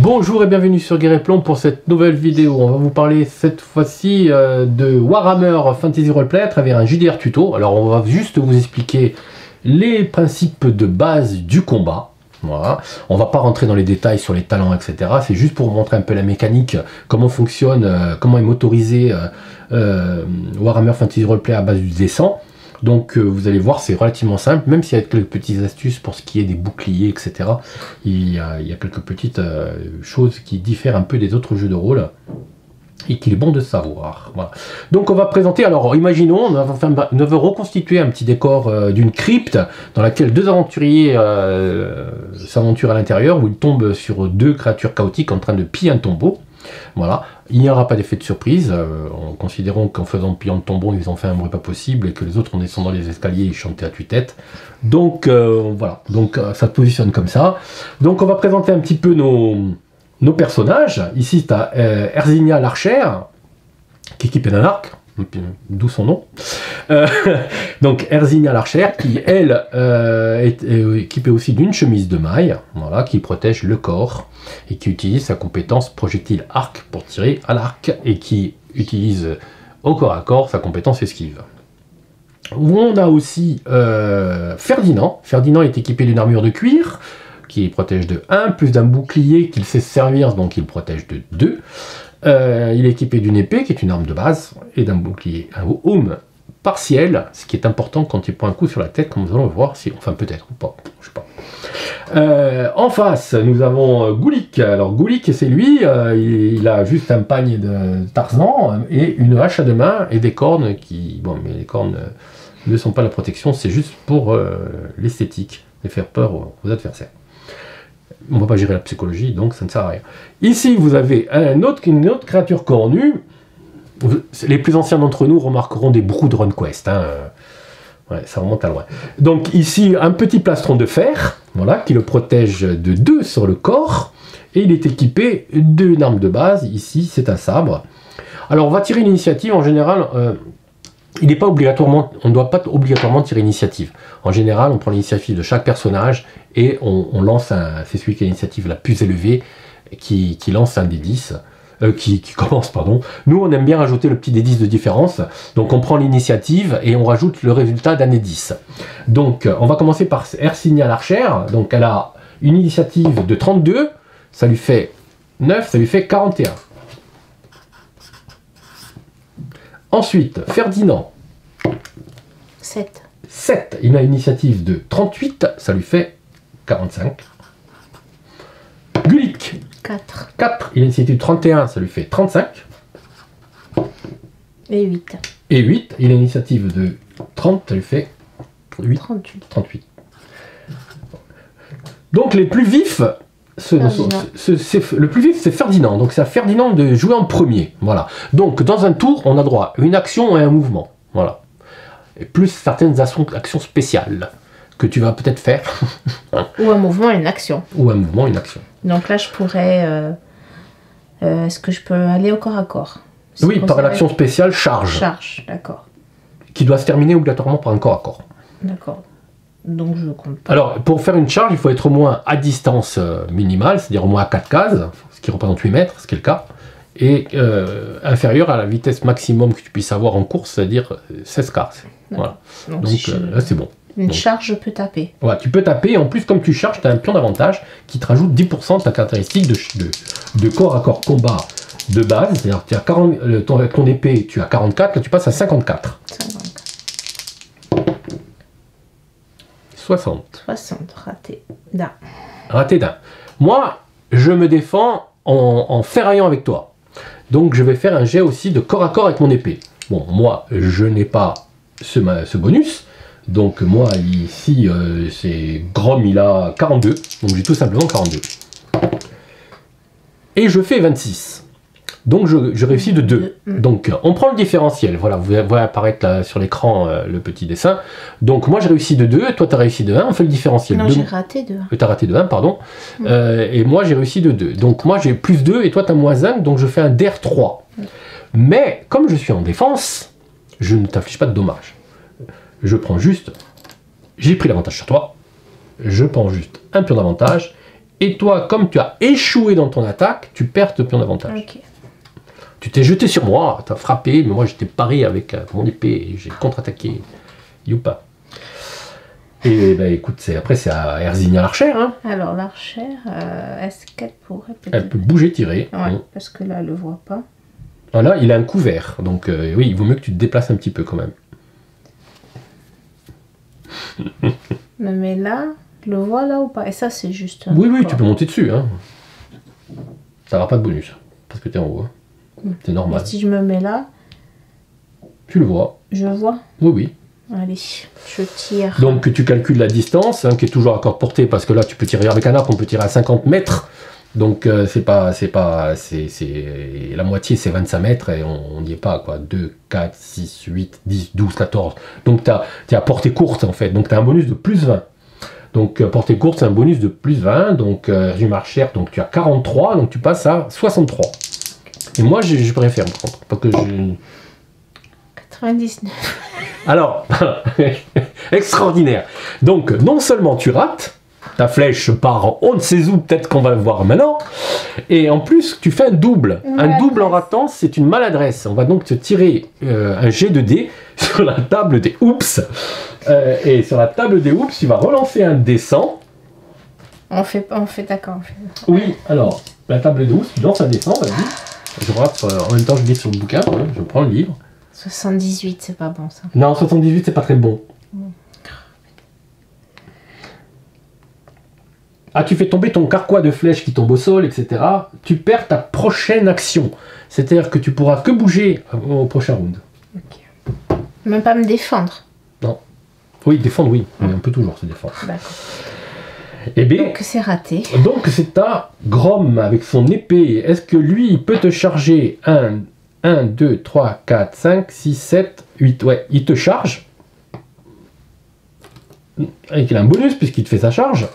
Bonjour et bienvenue sur Guerre et Plomb pour cette nouvelle vidéo. On va vous parler cette fois-ci de Warhammer Fantasy Roleplay à travers un JDR tuto. Alors on va juste vous expliquer les principes de base du combat. Voilà. On va pas rentrer dans les détails sur les talents, etc. C'est juste pour vous montrer un peu la mécanique, comment fonctionne, comment est motorisé Warhammer Fantasy Roleplay à base du dessin. Donc vous allez voir, c'est relativement simple, même s'il y a quelques petites astuces pour ce qui est des boucliers, etc. Il y a quelques petites choses qui diffèrent un peu des autres jeux de rôle et qu'il est bon de savoir. Voilà. Donc on va présenter, alors imaginons, on va reconstituer un petit décor d'une crypte dans laquelle deux aventuriers s'aventurent à l'intérieur, où ils tombent sur deux créatures chaotiques en train de piller un tombeau. Voilà, il n'y aura pas d'effet de surprise, en considérant qu'en faisant piller le tombeau, ils ont fait un bruit pas possible et que les autres en descendant les escaliers, ils chantaient à tue-tête. Donc voilà, donc ça se positionne comme ça. Donc on va présenter un petit peu nos personnages. Ici, tu as Erzinia l'archère, qui est équipée d'un arc, d'où son nom. Donc Erzinia l'archère, qui elle est équipée aussi d'une chemise de maille, voilà, qui protège le corps et qui utilise sa compétence projectile arc pour tirer à l'arc et qui utilise au corps à corps sa compétence esquive. On a aussi Ferdinand. Ferdinand est équipé d'une armure de cuir qui protège de 1, plus d'un bouclier qu'il sait servir, donc il protège de 2. Il est équipé d'une épée, qui est une arme de base, et d'un bouclier, un home partiel, ce qui est important quand il prend un coup sur la tête, comme nous allons le voir, enfin peut-être ou pas, je sais pas. En face, nous avons Goulik. Alors Goulik, c'est lui, il a juste un pagne de Tarzan, et une hache à deux mains, et des cornes qui... Bon, mais les cornes ne sont pas la protection, c'est juste pour l'esthétique, et faire peur aux adversaires. On ne va pas gérer la psychologie, donc ça ne sert à rien. Ici, vous avez une autre créature cornue. Les plus anciens d'entre nous remarqueront des brous de RunQuest. Hein. Ouais, ça remonte à loin. Donc ici, un petit plastron de fer, voilà, qui le protège de 2 sur le corps. Et il est équipé d'une arme de base. Ici, c'est un sabre. Alors, on va tirer l'initiative. En général, il n'est pas obligatoirement, on ne doit pas obligatoirement tirer l'initiative. En général, on prend l'initiative de chaque personnage et on lance c'est celui qui a l'initiative la plus élevée qui lance un des 10, qui commence, pardon. Nous, on aime bien rajouter le petit des 10 de différence. Donc, on prend l'initiative et on rajoute le résultat d'un des 10. Donc, on va commencer par Erzinia l'archère. Donc, elle a une initiative de 32. Ça lui fait 9, ça lui fait 41. Ensuite, Ferdinand. 7. 7. Il a une initiative de 38, ça lui fait 45. Gullik. 4. 4. Il a une initiative de 31, ça lui fait 35. Et 8. Et 8. Il a une initiative de 30, ça lui fait 8. 38. Donc les plus vifs... le plus vif, c'est Ferdinand. Donc c'est à Ferdinand de jouer en premier. Voilà. Donc dans un tour, on a droit à une action et un mouvement. Voilà. Et plus certaines actions spéciales que tu vas peut-être faire. Ou un mouvement et une action. Ou un mouvement et une action. Donc là, je pourrais... Est-ce que je peux aller au corps à corps? Oui, par l'action spéciale charge. Charge, d'accord. Qui doit se terminer obligatoirement par un corps à corps. D'accord. Donc je compte pas. Alors, pour faire une charge, il faut être au moins à distance minimale, c'est-à-dire au moins à 4 cases, ce qui représente 8 mètres, ce qui est le cas, et inférieur à la vitesse maximum que tu puisses avoir en course, c'est-à-dire 16 cases. Voilà. Donc là, c'est bon. Une charge, je peux taper. Voilà, tu peux taper, et en plus, comme tu charges, tu as un pion d'avantage qui te rajoute 10% de ta caractéristique de corps à corps combat de base, c'est-à-dire tu as 40, ton épée, tu as 44, là tu passes à 54. 60. 60, raté d'un. Raté d'un. Moi, je me défends en ferraillant avec toi. Donc, je vais faire un jet aussi de corps à corps avec mon épée. Bon, moi, je n'ai pas ce bonus. Donc, moi, ici, c'est Grom, il a 42. Donc, j'ai tout simplement 42. Et je fais 26. Donc, je réussis de 2. Donc, on prend le différentiel. Voilà, vous voyez apparaître là sur l'écran le petit dessin. Donc, moi, j'ai réussi de 2, toi, tu as réussi de 1. On fait le différentiel. Non, j'ai raté de 1. Tu as raté de 1, pardon. Et moi, j'ai réussi de 2. Donc, moi, j'ai plus 2 et toi, tu as moins 1. Donc, je fais un DR3. Mais, comme je suis en défense, je ne t'inflige pas de dommages. Je prends juste... J'ai pris l'avantage sur toi. Je prends juste un pion d'avantage Et toi, comme tu as échoué dans ton attaque, tu perds ton pion d'avantage. Ok. Tu t'es jeté sur moi, tu as frappé, mais moi j'étais paré avec mon épée et j'ai contre-attaqué. Youpa. Et bah écoute, après c'est à Erzinia l'archère. Hein. Alors, l'archère, est-ce qu'elle pourrait peut-être... Elle peut bouger, tirer. Ouais, parce que là, elle le voit pas. Voilà, il a un couvert, donc oui, il vaut mieux que tu te déplaces un petit peu quand même. Mais là, je le vois là ou pas? Et ça, c'est juste... Oui, oui, tu peux monter dessus. Hein. Ça n'aura pas de bonus, parce que tu es en haut. Hein. C'est normal. Et si je me mets là, tu le vois. je vois. Oui, oui. Allez, je tire. Donc tu calcules la distance, hein, qui est toujours à corde portée, parce que là tu peux tirer avec un arc, on peut tirer à 50 mètres. Donc c'est la moitié c'est 25 mètres et on n'y est pas quoi. 2, 4, 6, 8, 10, 12, 14. Donc tu es à portée courte en fait. Donc tu as un bonus de plus 20. Donc portée courte c'est un bonus de plus 20. Donc régime archère, donc tu as 43, donc tu passes à 63. Et moi je préfère par contre. Parce que 99. Alors, extraordinaire. Donc non seulement tu rates, ta flèche part on ne sait où, peut-être qu'on va le voir maintenant, et en plus tu fais un double. Un double en ratant, c'est une maladresse. On va donc te tirer un jet de dés sur la table des oups. Et sur la table des oups, tu vas relancer un dé 100. On fait d'accord. Oui, alors, la table des oups, tu lances un dé 100, vas-y. Je rate, en même temps je lis sur le bouquin, hein, je prends le livre. 78, c'est pas bon ça. Non, 78, c'est pas très bon. Ah, tu fais tomber ton carquois de flèches qui tombe au sol, etc. Tu perds ta prochaine action. C'est-à-dire que tu pourras que bouger au prochain round. Ok. Même pas me défendre. Non. Oui, défendre, oui. Mais on peut toujours se défendre. D'accord. Eh bien, donc c'est raté. Donc c'est à Grom avec son épée. Est-ce que lui, il peut te charger 1, 2, 3, 4, 5, 6, 7, 8. Ouais, il te charge. Et il a un bonus puisqu'il te fait sa charge.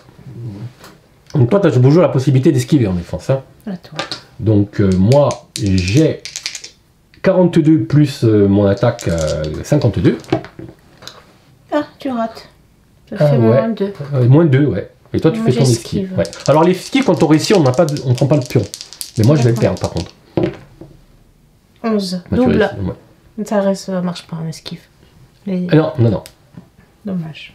Donc toi, tu as toujours la possibilité d'esquiver en défense. Hein. Donc moi, j'ai 42 plus mon attaque 52. Ah, tu rates. Je fais moins 2. Moins 2, ouais. Et toi, tu fais ton esquive. Ouais. Alors l'esquive, quand on réussit, on ne prend pas le pion. Mais moi, je vais le perdre par contre. 11. Bah, double. Ouais. Ça marche pas en esquive. Non. Dommage.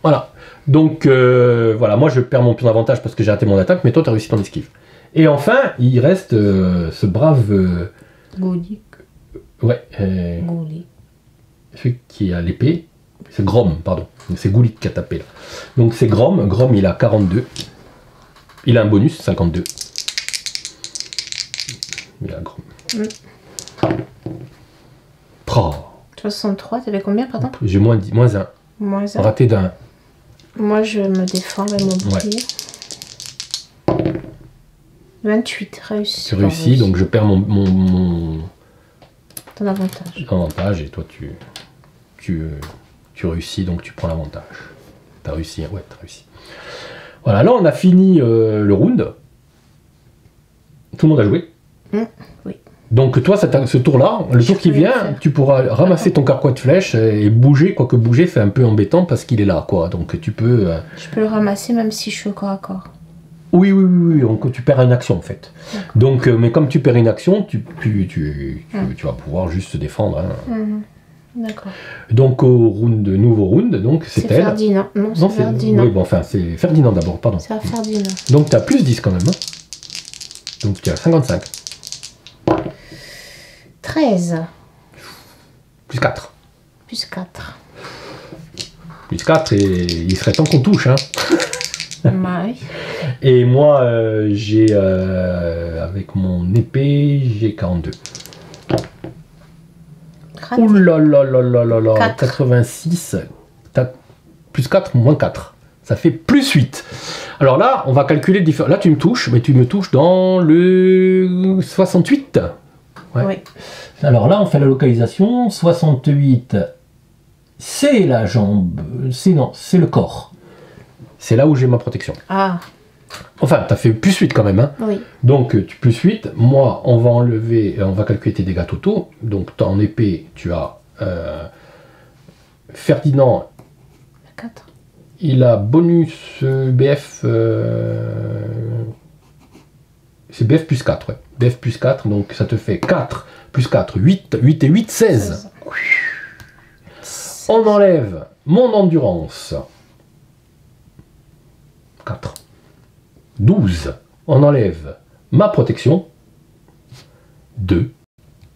Voilà. Donc, voilà, moi je perds mon pion d'avantage parce que j'ai raté mon attaque, mais toi tu as réussi ton esquive. Et enfin, il reste ce brave... Goulik. Ouais. Goulik. Celui qui a l'épée. C'est Grom, pardon. C'est Goulik qui a tapé là. Donc c'est Grom. Grom, il a 42. Il a un bonus, 52. Il a Grom. 63, t'avais combien, pardon? J'ai moins 1. Moins 1. Raté d'un. Moi, je me défends avec mon bouclier. 28, réussi. Tu réussis, donc je perds mon... Ton avantage. Avantage, et toi tu réussis, donc tu prends l'avantage. T'as réussi, ouais, t'as réussi. Voilà, là on a fini le round. Tout le monde a joué. Oui. Donc toi, ce tour-là, le tour qui vient, tu pourras ramasser ton carquois de flèches et bouger, quoique bouger c'est un peu embêtant parce qu'il est là, quoi. Donc tu peux... Je peux le ramasser même si je suis au corps à corps. Oui, donc tu perds une action en fait. Donc, mais comme tu perds une action, tu vas pouvoir juste te défendre. Hein. D'accord. Donc au nouveau round, donc c'est elle. Ferdinand. Non, c'est Ferdinand. Oui, bon, enfin c'est Ferdinand d'abord, pardon. C'est à Ferdinand. Donc tu as plus 10 quand même. Hein. Donc tu as 55. 13. Plus 4. Plus 4. Plus 4 et il serait temps qu'on touche. Hein. Oui. Et moi, j'ai avec mon épée, j'ai 42. Ouh là là là là là là, 86, plus 4, moins 4. Ça fait plus 8. Alors là, on va calculer le différent. Là, tu me touches, mais tu me touches dans le 68. Ouais. Oui. Alors là, on fait la localisation. 68, c'est la jambe. C'est le corps. C'est là où j'ai ma protection. Ah. Enfin, tu as fait plus 8 quand même. Hein. Oui. Donc, plus 8. Moi, on va calculer tes dégâts totaux. Donc, en épée, tu as Ferdinand. 4. il a bonus BF. C'est BF plus 4, ouais. BF plus 4, donc ça te fait 4 plus 4, 8. 8 et 8, 16. On enlève mon endurance. 4. 12. On enlève ma protection. 2.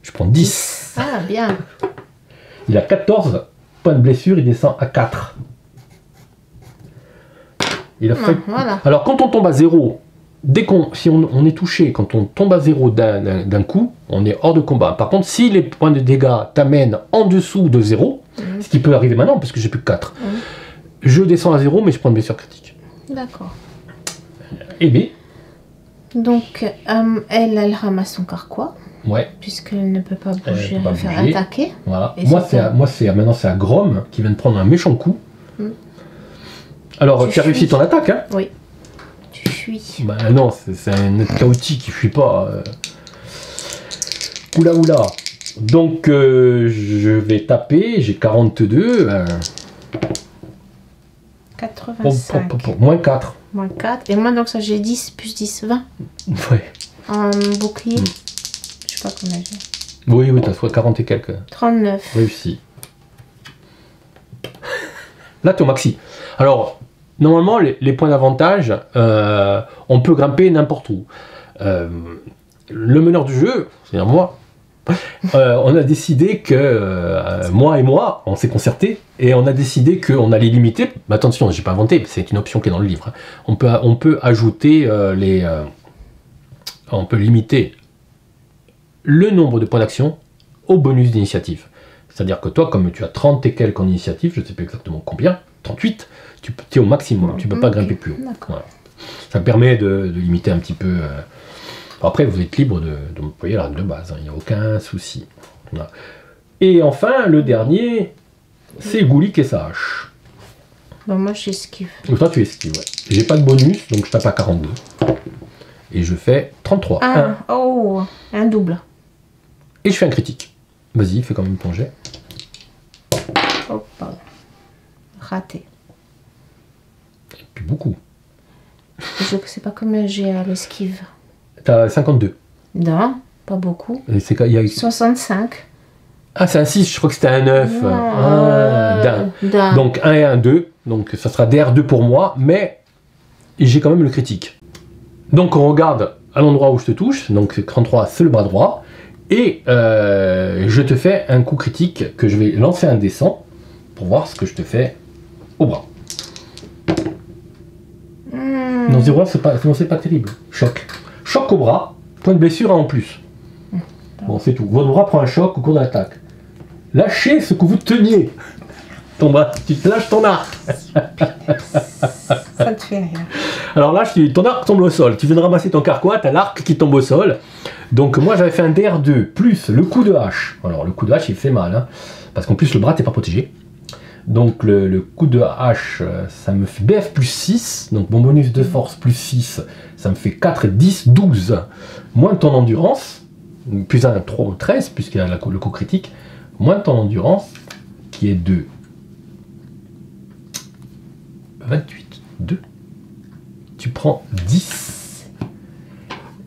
Je prends 10. Ah, bien. Il a 14 points de blessure, il descend à 4. Il a fait... Voilà. Alors quand on tombe à 0, si on est touché, quand on tombe à 0 d'un coup, on est hors de combat. Par contre, si les points de dégâts t'amènent en dessous de 0, ce qui peut arriver maintenant parce que j'ai plus que 4, je descends à 0 mais je prends une blessure critique. D'accord. Et B. Donc, elle ramasse son carquois. Ouais. Puisqu'elle ne peut pas bouger, peut pas faire bouger. attaquer. Voilà. Et Maintenant c'est à Grom qui vient de prendre un méchant coup. Alors, tu as réussi ton attaque, hein? Oui. Tu fuis. Bah non, c'est un être chaotique qui fuit pas. Oula oula. Donc je vais taper, j'ai 42. 85. Moins 4. Moins 4. Et moi, donc ça, j'ai 10 plus 10, 20. Ouais. En bouclier. Je sais pas combien j'ai. Oui, oui, t'as soit 40 et quelques. 39. Réussi. Là, t'es au maxi. Alors, normalement, les points d'avantage, on peut grimper n'importe où. Le meneur du jeu, c'est-à-dire moi, on a décidé que, moi, on s'est concerté, et on a décidé qu'on allait limiter, mais attention, j'ai pas inventé, c'est une option qui est dans le livre, hein. On peut ajouter on peut limiter le nombre de points d'action au bonus d'initiative. C'est-à-dire que toi, comme tu as 30 et quelques en initiative, je ne sais pas exactement combien, 38, tu es au maximum, tu ne peux pas grimper plus haut. Voilà. Ça permet de limiter un petit peu. Après, vous êtes libre d'employer la règle de base, il n'y a aucun souci. Voilà. Et enfin, le dernier, c'est Goulik et sa hache. Bon, moi, j'esquive. Donc toi, tu esquives, ouais. J'ai pas de bonus, donc je tape à 42. Et je fais 33. Oh, un double. Et je fais un critique. Vas-y, fais quand même ton jet. Oh, pardon. Raté. Et puis beaucoup. Je ne sais pas combien j'ai à l'esquive. T'as 52. Non, pas beaucoup. Et c'est il y a... 65. Ah, c'est un 6, je crois que c'était un 9. D'un. Donc 1 et 1, 2. Donc ça sera DR2 pour moi, mais j'ai quand même le critique. Donc on regarde à l'endroit où je te touche, donc 33 c'est le bras droit, et je te fais un coup critique que je vais lancer un D100 pour voir ce que je te fais au bras. Non, 0, c'est pas terrible. Choc. Choc au bras, point de blessure 1 en plus. Bon, c'est tout. Votre bras prend un choc au cours de l'attaque. Lâchez ce que vous teniez. Ton bras, tu te lâches ton arc. Ça te fait rien. Alors là, ton arc tombe au sol. Tu viens de ramasser ton carquois, t'as l'arc qui tombe au sol. Donc moi, j'avais fait un DR2 plus le coup de hache. Alors le coup de hache, il fait mal, hein, parce qu'en plus le bras t'es pas protégé. Donc le coup de hache, ça me fait BF plus 6. Donc mon bonus de force plus 6, ça me fait 4, 10, 12. Moins ton endurance, plus 1, 3, 13, puisqu'il y a le coup critique. Moins ton endurance, qui est de 28, 2. Tu prends 10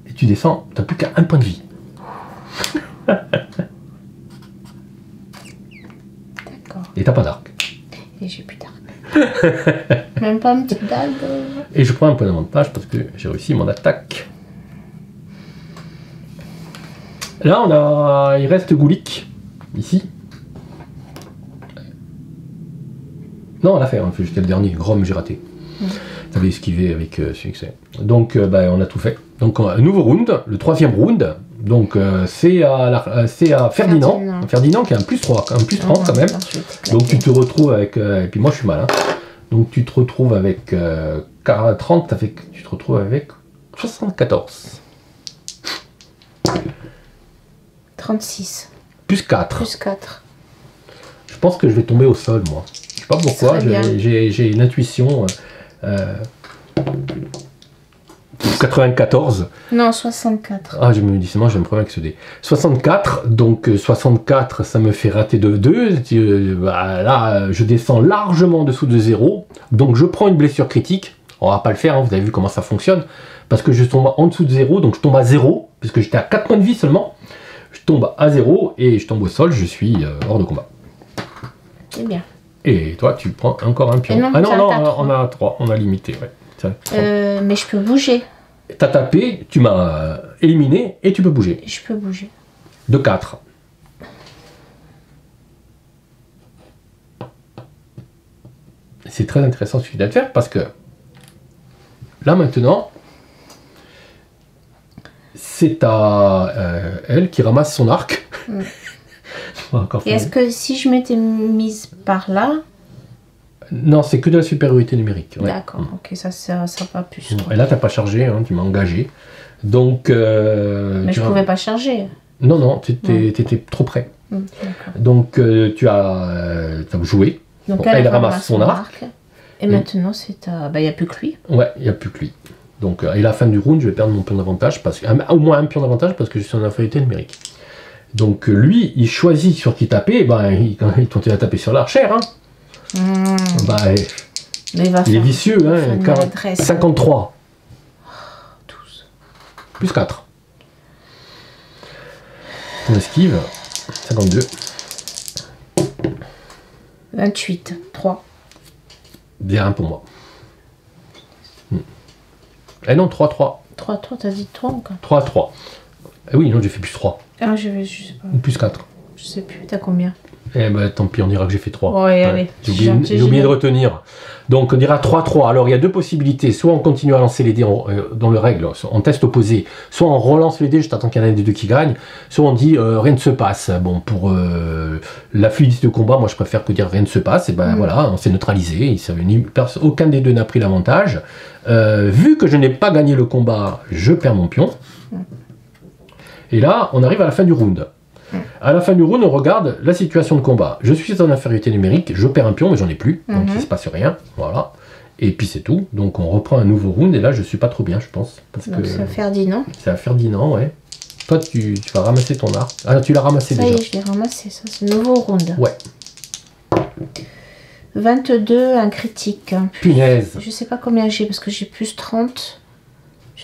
et tu descends, t'as plus qu'à 1 point de vie. D'accord. Et t'as pas d'arc. Et j'ai plus d'arc. Même pas une petite dague. Et je prends un point d'avantage parce que j'ai réussi mon attaque. Là, il reste Goulik, ici. Non, on l'a fait, on a fait jusqu'à le dernier. Grom, j'ai raté. T'avais esquivé avec succès. Donc, on a tout fait. Donc, un nouveau round, le 3e round. Donc, c'est à Ferdinand. Ferdinand qui a un plus 3, un plus 30 quand même. Donc, tu te retrouves avec... et puis moi, je suis malin. Donc, tu te retrouves avec 30, tu te retrouves avec 74. 36. Plus 4. Plus 4. Je pense que je vais tomber au sol, moi. Je sais pas pourquoi, j'ai une intuition. 94. Non, 64. Ah, je me dis, c'est moi, j'ai un problème avec ce dé. 64, donc 64, ça me fait rater de 2. Là, je descends largement en dessous de 0. Donc, je prends une blessure critique. On va pas le faire, hein, vous avez vu comment ça fonctionne. Parce que je tombe en dessous de 0, donc je tombe à 0, puisque j'étais à 4 points de vie seulement. Je tombe à 0 et je tombe au sol, je suis hors de combat. C'est bien. Et toi, tu prends encore un pion. Non, Ah non, non, t'as on a 3, on a limité. Ouais. Mais je peux bouger. T'as tapé, tu m'as éliminé et tu peux bouger. Je peux bouger. De 4. C'est très intéressant ce que tu viens de faire parce que là maintenant, c'est à elle qui ramasse son arc. Et est-ce que si je m'étais mise par là... Non, c'est que de la supériorité numérique. Ouais. D'accord, ok, ça pas plus. Et là, t'as pas chargé, hein, tu m'as engagé. Donc... Mais je pouvais pas charger. Non, non, t'étais trop près. Donc, tu as joué. Donc bon, elle ramasse son arc. Et maintenant, c'est à... Bah, il n'y a plus que lui. Ouais, il n'y a plus que lui. Donc, à la fin du round, je vais perdre mon pion d'avantage, parce que, au moins un pion d'avantage, parce que je suis en infériorité numérique. Donc, lui, il choisit sur qui taper, ben, il continue à taper sur l'archère. Hein. Bah, mais il est vicieux, hein, 53. 12. Plus 4. On esquive. 52. 28. 3. Bien pour moi. Eh non, 3, 3. 3, 3, t'as dit 3 encore 3, 3. Eh oui, non, j'ai fait plus 3. Ah, je sais pas. Ou plus 4. Je sais plus, t'as combien? Eh ben tant pis, on dira que j'ai fait 3. Ouais, allez. J'ai oublié de retenir. Donc on dira 3-3. Alors il y a deux possibilités. Soit on continue à lancer les dés dans le règle, en test opposé. Soit on relance les dés, je t'attends qu'il y en ait un des deux qui gagne. Soit on dit rien ne se passe. Bon, pour la fluidité de combat, moi je préfère que dire rien ne se passe. Et ben voilà, on s'est neutralisé. Aucun des deux n'a pris l'avantage. Vu que je n'ai pas gagné le combat, je perds mon pion. Et là, on arrive à la fin du round. À la fin du round, on regarde la situation de combat. Je suis en infériorité numérique, je perds un pion, mais j'en ai plus, donc il ne se passe rien. Voilà. Et puis c'est tout. Donc on reprend un nouveau round, et là je suis pas trop bien, je pense. Parce donc que c'est à Ferdinand. C'est à Ferdinand, ouais. Toi, tu vas ramasser ton arc. Ah, tu l'as ramassé déjà. Ça y est, je l'ai ramassé, ça c'est nouveau round. Ouais. 22, un critique. Punaise. Je sais pas combien j'ai, parce que j'ai plus 30.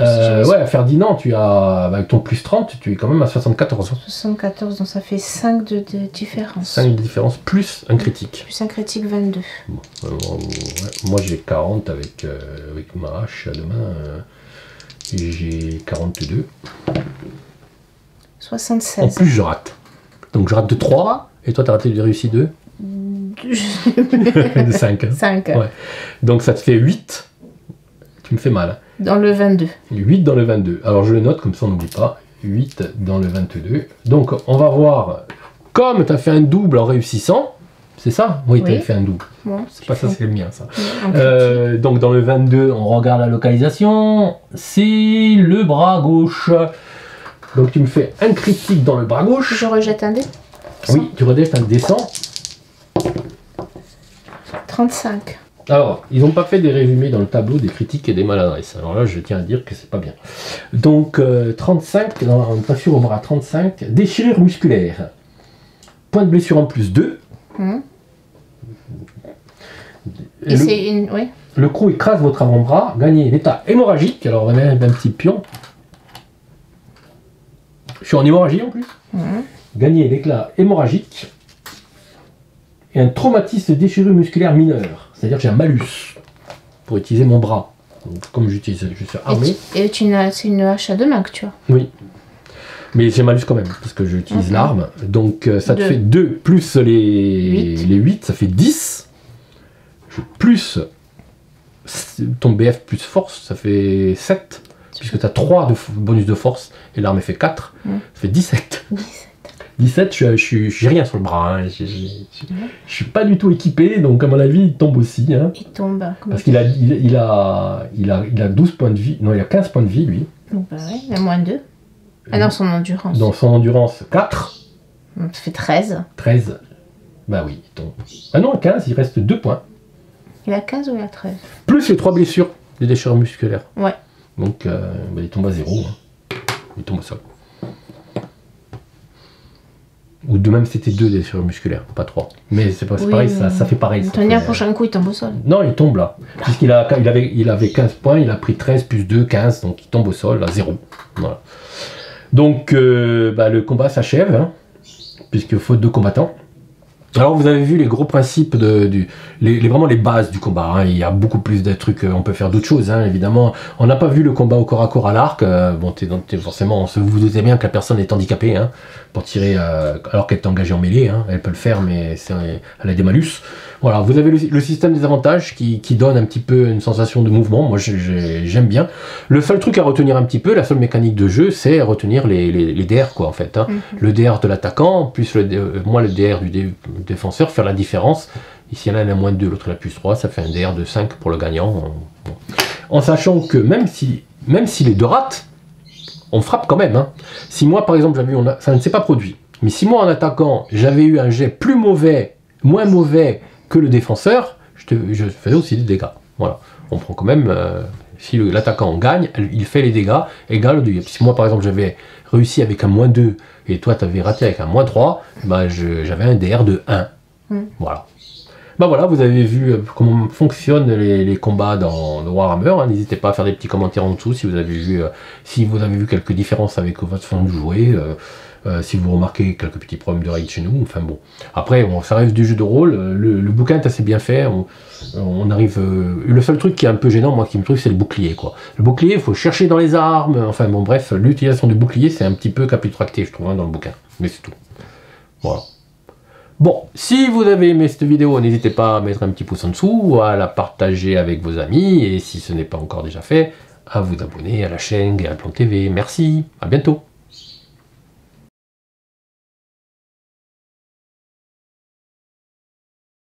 Ouais, à Ferdinand, tu as, avec ton plus 30, tu es quand même à 74. 74, donc ça fait 5 de différence. 5 de différence, plus un critique. Plus un critique, 22. Bon, ouais. Moi j'ai 40 avec ma hache à deux mains. J'ai 42. 76. En plus, je rate. Donc je rate de 3. Et toi, tu as réussi 2 de 5. Hein. 5. Ouais. Donc ça te fait 8. Tu me fais mal. Dans le 22. 8 dans le 22. Alors je le note, comme ça on n'oublie pas. 8 dans le 22. Donc on va voir, comme tu as fait un double en réussissant, c'est ça? Oui, tu as fait un double. Bon, c'est pas ça, c'est le mien ça. Oui, donc dans le 22, on regarde la localisation. C'est le bras gauche. Donc tu me fais un critique dans le bras gauche. Je rejette un dé. Oui, tu rejettes un dé 100. 35. Alors, ils n'ont pas fait des résumés dans le tableau des critiques et des maladresses. Alors là, je tiens à dire que c'est pas bien. Donc, 35, on est pas sûr au bras 35. Déchirure musculaire. Point de blessure en plus 2. Et c'est une... Oui. Le croc écrase votre avant-bras. Gagnez l'état hémorragique. Alors, on va mettre un petit pion. Je suis en hémorragie en plus. Gagnez l'éclat hémorragique. Et un traumatisme de déchirure musculaire mineure. C'est-à-dire que j'ai un malus pour utiliser mon bras. Donc, comme je suis armé. Et c'est une hache à deux mains que tu as. Oui. Mais j'ai malus quand même, parce que j'utilise l'arme. Donc ça te fait 2 plus les 8, ça fait 10. Plus ton BF plus force, ça fait 7. Puisque tu as 3 de bonus de force, et l'arme fait 4. Ça fait 17. 17, j'ai rien sur le bras, hein. Je suis pas du tout équipé, donc à mon avis il tombe aussi. Hein. Il tombe. Parce qu'il a 12 points de vie, non il a 15 points de vie lui. Donc bah ouais, il a moins 2. Ah non, son endurance. Dans son endurance 4. Ça fait 13. 13. Bah oui, il tombe. Ah non, 15, il reste 2 points. Il a 15 ou il a 13? Plus les 3 blessures des déchirures musculaires. Ouais. Donc bah, il tombe à 0. Hein. Il tombe au sol. Ou de même c'était 2 déchirures musculaires, pas 3. Mais c'est pareil, ça fait pareil. Le prochain coup il tombe au sol. Non, il tombe là. Puisqu'il avait 15 points, il a pris 13 plus 2, 15, donc il tombe au sol à 0. Voilà. Donc bah, le combat s'achève, hein, puisque faute de combattants. Alors vous avez vu les gros principes, vraiment les bases du combat, hein. Il y a beaucoup plus de trucs, on peut faire d'autres choses, hein, évidemment. On n'a pas vu le combat au corps à corps à l'arc, bon, forcément, vous vous doutez bien que la personne est handicapée, hein, pour tirer, alors qu'elle est engagée en mêlée, hein. Elle peut le faire, mais elle a des malus. Voilà, vous avez le système des avantages qui donne un petit peu une sensation de mouvement, moi j'aime bien. Le seul truc à retenir un petit peu, la seule mécanique de jeu, c'est retenir les DR, quoi, en fait. Hein. Le DR de l'attaquant, plus le DR du défenseur, faire la différence. Ici, il y en a moins de 2, l'autre il a plus 3, ça fait un DR de 5 pour le gagnant. Bon. En sachant que même si les deux ratent, on frappe quand même. Hein. Si moi, par exemple, ça ne s'est pas produit, mais si moi, en attaquant, j'avais eu un jet moins mauvais que le défenseur, je faisais aussi des dégâts. Voilà. On prend quand même, si l'attaquant gagne, il fait les dégâts égales au dégâts. Si moi, par exemple, j'avais réussi avec un moins 2 et toi, tu avais raté avec un moins 3, bah, j'avais un DR de 1. Voilà. Bah voilà, vous avez vu comment fonctionnent les combats dans Warhammer. Hein. N'hésitez pas à faire des petits commentaires en dessous si vous avez vu quelques différences avec votre façon de jouer. Si vous remarquez quelques petits problèmes de règles chez nous, enfin bon. Après, ça reste du jeu de rôle, le bouquin est assez bien fait, on arrive... le seul truc qui est un peu gênant, moi qui me trouve, c'est le bouclier, quoi. Le bouclier, il faut chercher dans les armes, enfin bon, bref, l'utilisation du bouclier, c'est un petit peu capillotracté, je trouve, hein, dans le bouquin, mais c'est tout. Voilà. Bon, si vous avez aimé cette vidéo, n'hésitez pas à mettre un petit pouce en dessous, ou à la partager avec vos amis, et si ce n'est pas encore déjà fait, à vous abonner à la chaîne Gameplay TV. Merci, à bientôt.